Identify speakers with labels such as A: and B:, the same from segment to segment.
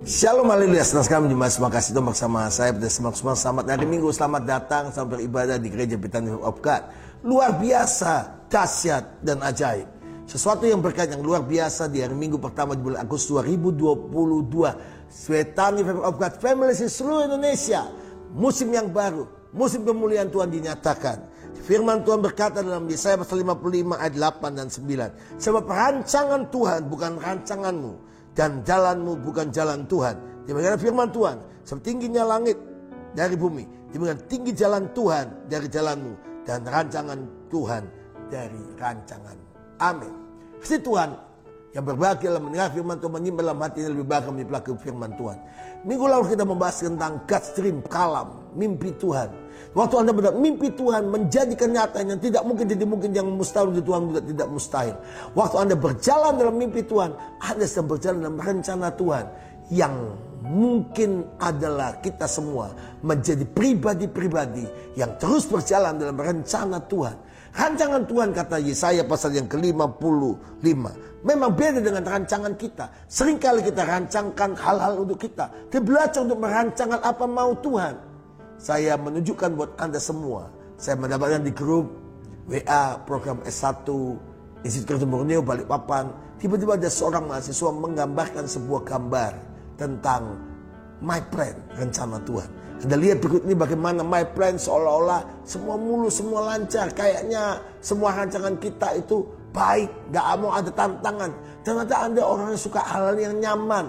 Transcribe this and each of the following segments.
A: Shalom, haleluya. Senang sekali menjumpai semua kasih Tuhan bersama saya pada semua. Selamat hari Minggu, selamat datang, selamat beribadah di Gereja Bethany of God. Luar biasa, dahsyat dan ajaib. Sesuatu yang berkat yang luar biasa di hari Minggu pertama di bulan Agustus 2022. Bethany of God Family di seluruh Indonesia. Musim yang baru, musim pemulihan Tuhan dinyatakan. Firman Tuhan berkata dalam Yesaya pasal 55 ayat 8 dan 9. Sebab rancangan Tuhan bukan rancanganmu, dan jalanmu bukan jalan Tuhan. Demikian firman Tuhan. Setingginya langit dari bumi, demikian tinggi jalan Tuhan dari jalanmu, dan rancangan Tuhan dari rancanganmu. Amin. Kasih Tuhan yang berbahagia dalam mendengar firman Tuhan, menyimpan dalam hati yang lebih bahagia menjadi firman Tuhan. Minggu lalu kita membahas tentang God's dream, kalam, mimpi Tuhan. Waktu Anda benar mimpi Tuhan menjadi kenyataan yang tidak mungkin jadi mungkin, yang mustahil untuk Tuhan juga tidak mustahil. Waktu Anda berjalan dalam mimpi Tuhan, Anda sedang berjalan dalam rencana Tuhan yang mungkin adalah kita semua menjadi pribadi-pribadi yang terus berjalan dalam rencana Tuhan. Rancangan Tuhan, kata Yesaya pasal yang ke-55, memang beda dengan rancangan kita. Seringkali kita rancangkan hal-hal untuk kita. Kita belajar untuk merancangkan apa mau Tuhan. Saya menunjukkan buat Anda semua. Saya mendapatkan di grup WA program S1 Institut Kristen Borneo Balikpapan. Tiba-tiba ada seorang mahasiswa menggambarkan sebuah gambar tentang my plan, rencana Tuhan. Anda lihat berikut ini bagaimana my plan seolah-olah semua mulus, semua lancar. Kayaknya semua rancangan kita itu baik, gak mau ada tantangan. Ternyata Anda orang yang suka hal yang nyaman.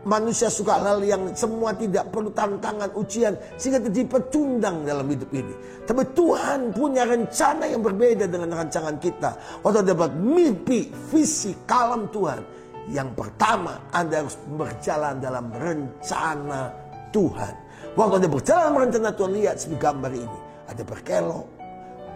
A: Manusia suka hal yang semua tidak perlu tantangan, ujian, sehingga terjadi pecundang dalam hidup ini. Tapi Tuhan punya rencana yang berbeda dengan rancangan kita. Waktu dapat mimpi, visi, kalam Tuhan, yang pertama Anda harus berjalan dalam rencana Tuhan. Waktu Anda berjalan dalam rencana Tuhan, lihat seperti gambar ini. Ada berkelok,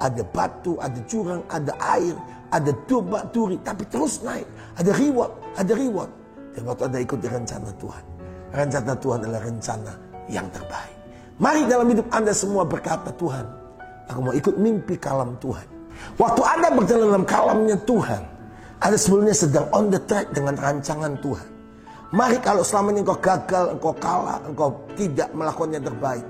A: ada batu, ada jurang, ada air, ada domba, duri, tapi terus naik. Ada reward, ada reward. Dan waktu Anda ikut rencana Tuhan, rencana Tuhan adalah rencana yang terbaik. Mari dalam hidup Anda semua berkata, Tuhan, aku mau ikut mimpi kalam Tuhan. Waktu Anda berjalan dalam kalamnya Tuhan, Anda sebelumnya sedang on the track dengan rancangan Tuhan. Mari kalau selama ini engkau gagal, engkau kalah, engkau tidak melakukan yang terbaik,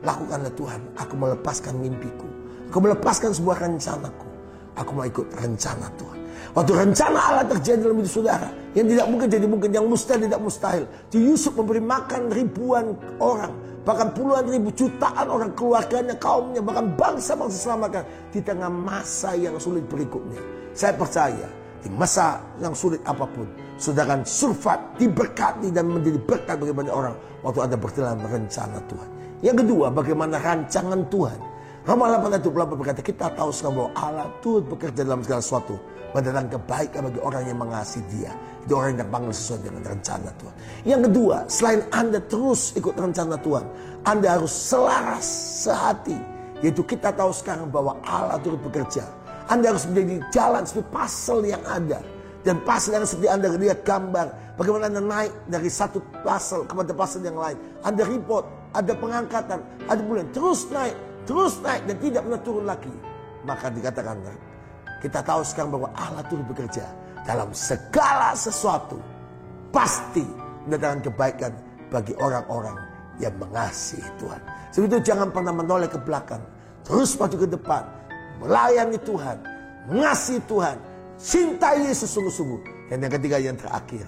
A: lakukanlah Tuhan. Aku melepaskan mimpiku, aku melepaskan sebuah rencanaku. Aku mau ikut rencana Tuhan. Waktu rencana Allah terjadi dalam hidup saudara, yang tidak mungkin jadi mungkin, yang mustahil tidak mustahil. Yusuf memberi makan ribuan orang, bahkan puluhan ribu, jutaan orang, keluarganya, kaumnya, bahkan bangsa-bangsa selamatkan di tengah masa yang sulit berikutnya. Saya percaya di masa yang sulit apapun, saudara akan survive, diberkati dan menjadi berkat bagi banyak orang waktu Anda berjalan rencana Tuhan. Yang kedua, bagaimana rancangan Tuhan. Roma 8:28 berkata, kita tahu sekarang bahwa Allah turut bekerja dalam segala sesuatu, mendatangkan kebaikan bagi orang yang mengasihi Dia. Itu orang yang dipanggil sesuai dengan rencana Tuhan. Yang kedua, selain Anda terus ikut rencana Tuhan, Anda harus selaras sehati. Yaitu kita tahu sekarang bahwa Allah turut bekerja. Anda harus menjadi jalan seperti pasal yang ada. Dan pasal yang seperti Anda lihat gambar, bagaimana Anda naik dari satu pasal kepada pasal yang lain. Anda report, ada pengangkatan, ada bulan, terus naik dan tidak pernah turun lagi. Maka dikatakan, kita tahu sekarang bahwa Allah turut bekerja dalam segala sesuatu, pasti mendatangkan kebaikan bagi orang-orang yang mengasihi Tuhan. Sebab itu jangan pernah menoleh ke belakang, terus maju ke depan, melayani Tuhan, mengasihi Tuhan, cintai Yesus sungguh-sungguh. Dan yang ketiga, yang terakhir,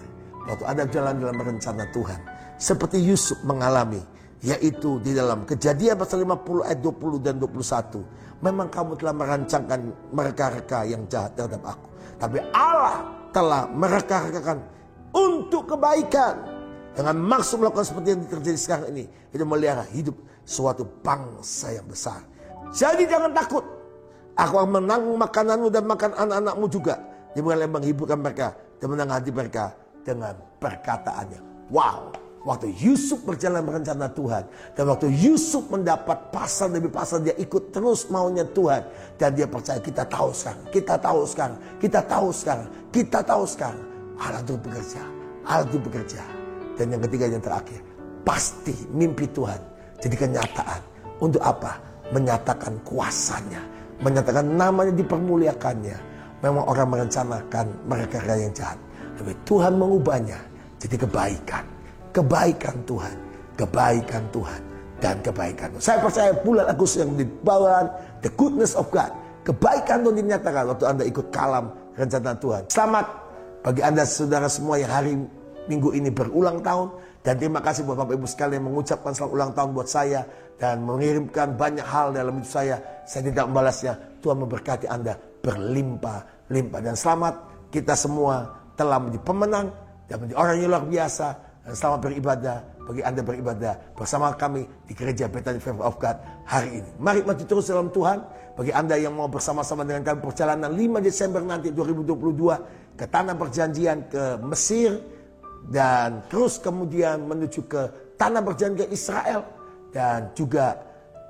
A: waktu Anda jalan dalam rencana Tuhan, seperti Yusuf mengalami, yaitu di dalam Kejadian pasal 50 ayat 20 dan 21. Memang kamu telah merancangkan mereka-reka yang jahat terhadap aku, tapi Allah telah mereka-rekakan untuk kebaikan, dengan maksud melakukan seperti yang terjadi sekarang ini, itu melihara hidup suatu bangsa yang besar. Jadi jangan takut, aku akan menanggung makananmu dan makan anak-anakmu juga. Dia mulai menghiburkan mereka dan menangani hati mereka dengan perkataannya. Wow. Waktu Yusuf berjalan berencana Tuhan, dan waktu Yusuf mendapat pasal demi pasal, dia ikut terus maunya Tuhan. Dan dia percaya, kita tahu sekarang, Allah itu bekerja. Dan yang ketiga, yang terakhir, pasti mimpi Tuhan jadi kenyataan. Untuk apa? Menyatakan kuasanya, menyatakan namanya, dipermuliakannya. Memang orang merencanakan mereka yang jahat, tapi Tuhan mengubahnya jadi kebaikan. kebaikan Tuhan, kebaikan Tuhan, dan kebaikan Tuhan. Saya percaya bulan Agustus yang dibawa the goodness of God, kebaikan Tuhan dinyatakan waktu Anda ikut kalam rencana Tuhan. Selamat bagi Anda saudara semua yang hari Minggu ini berulang tahun. Dan terima kasih buat Bapak Ibu sekalian yang mengucapkan selamat ulang tahun buat saya. Dan mengirimkan banyak hal dalam hidup saya. Saya tidak membalasnya. Tuhan memberkati Anda berlimpah-limpah. Dan selamat kita semua telah menjadi pemenang dan menjadi orang yang luar biasa. Dan selamat beribadah bagi Anda beribadah bersama kami di Gereja Bethany Family of God hari ini. Mari maju terus dalam Tuhan. Bagi Anda yang mau bersama-sama dengan kami perjalanan 5 Desember nanti 2022 ke Tanah Perjanjian ke Mesir. Dan terus kemudian menuju ke Tanah Perjanjian ke Israel. Dan juga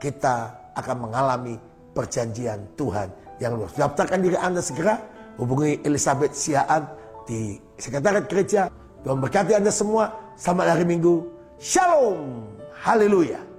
A: kita akan mengalami perjanjian Tuhan yang luas. Daftarkan diri Anda segera. Hubungi Elizabeth Siaan di Sekretariat Gereja. Tuhan berkati Anda semua. Selamat hari Minggu. Shalom. Haleluya.